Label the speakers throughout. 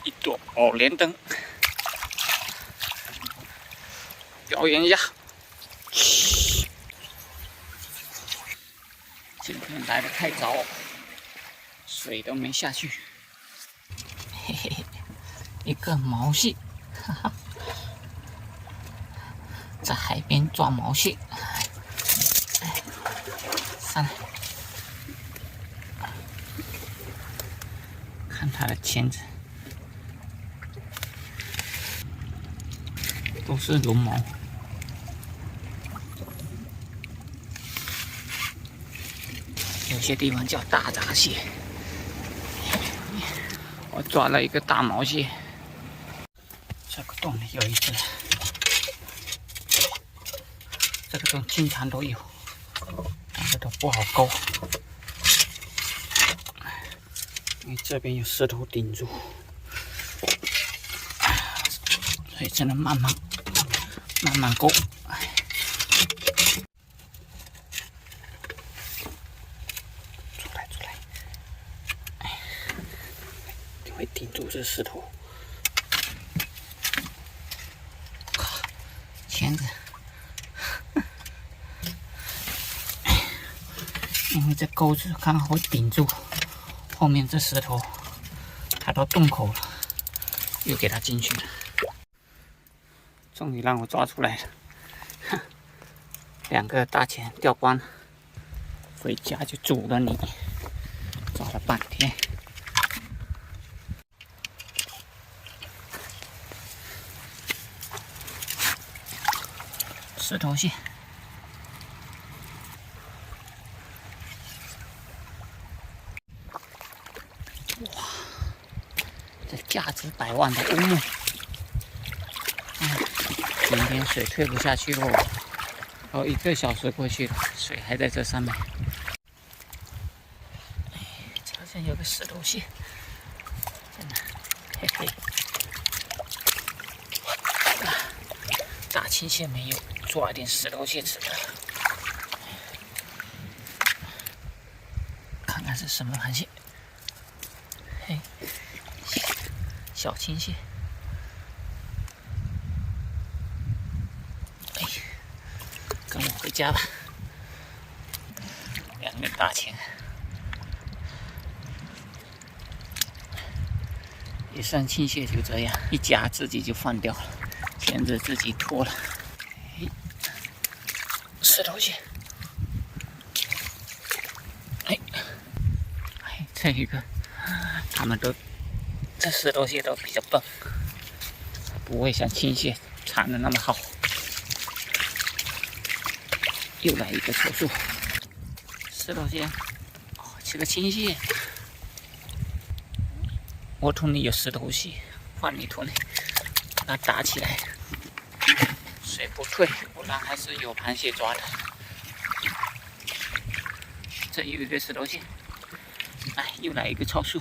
Speaker 1: 一朵莲灯，表演一下。今天来的太早，水都没下去，嘿嘿嘿，一个毛蟹，哈哈，在海边抓毛蟹，上来，看它的钳子，都是绒毛。有些地方叫大闸蟹，我抓了一个大毛蟹。这个洞里有一只，这个洞经常都有，但是都不好勾，因为这边有石头顶住，所以只能慢慢勾。会顶住这石头，钳子，因为这钩子刚好会顶住后面这石头，它到洞口了，又给它进去了，终于让我抓出来了，2个大钳掉光了，回家就煮了你，抓了半天。石头蟹，哇，这价值百万的乌木，今天水退不下去喽，然后1个小时过去了，水还在这上面。这好像有个石头蟹，在哪？嘿嘿，大青蟹没有。抓一点石头蟹吃的，看看是什么螃蟹。嘿，小青蟹。哎，跟我回家吧。2个大钳，一上青蟹就这样，一夹自己就放掉了，钳子自己脱了。石头蟹，这一个，他们都，这石头蟹都比较笨，不会像青蟹缠的那么好。又来一个抽数，石头蟹，哦，这个青蟹，我桶里有石头蟹，放你桶里，把它打起来。水不退，不然还是有螃蟹抓的。这有一个石头蟹，哎，又来一个超速。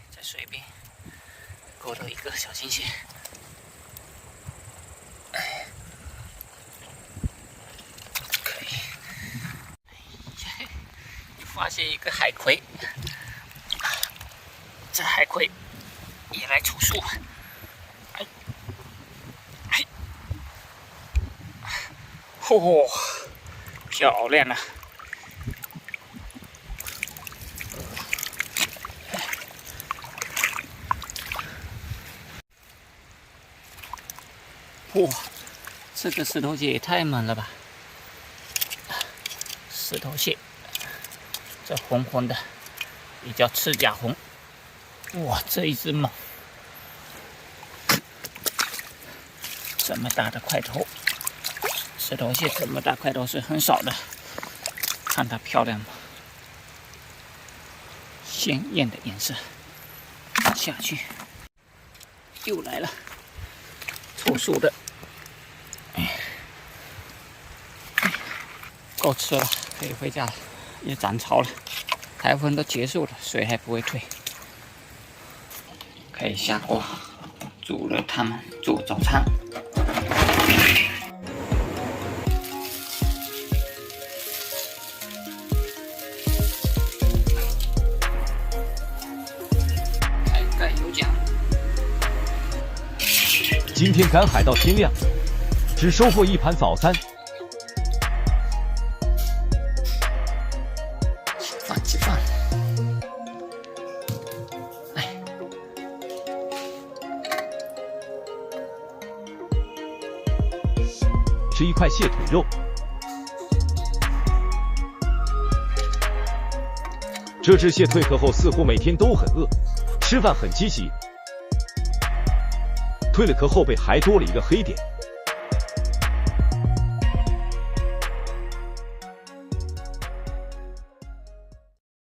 Speaker 1: 在水边勾到一个小青蟹，可以。发现一个海葵，这海葵也来抽数。嚯，漂亮啊！哇，这个石头蟹也太猛了吧！石头蟹，这红红的，也叫赤甲红。哇，这一只猛！这么大的块头。石头蟹这么大块头是很少的，看它漂亮吗？鲜艳的颜色，下去，又来了，抽数的，够吃了，可以回家了，也涨潮了，台风都结束了，水还不会退，可以下锅煮了它们做早餐。
Speaker 2: 今天赶海到天亮，只收获1盘早餐。
Speaker 1: 吃饭。哎，
Speaker 2: 吃一块蟹腿肉。这只蟹蜕壳后似乎每天都很饿，吃饭很积极。蜕了壳后背还多了一个黑点。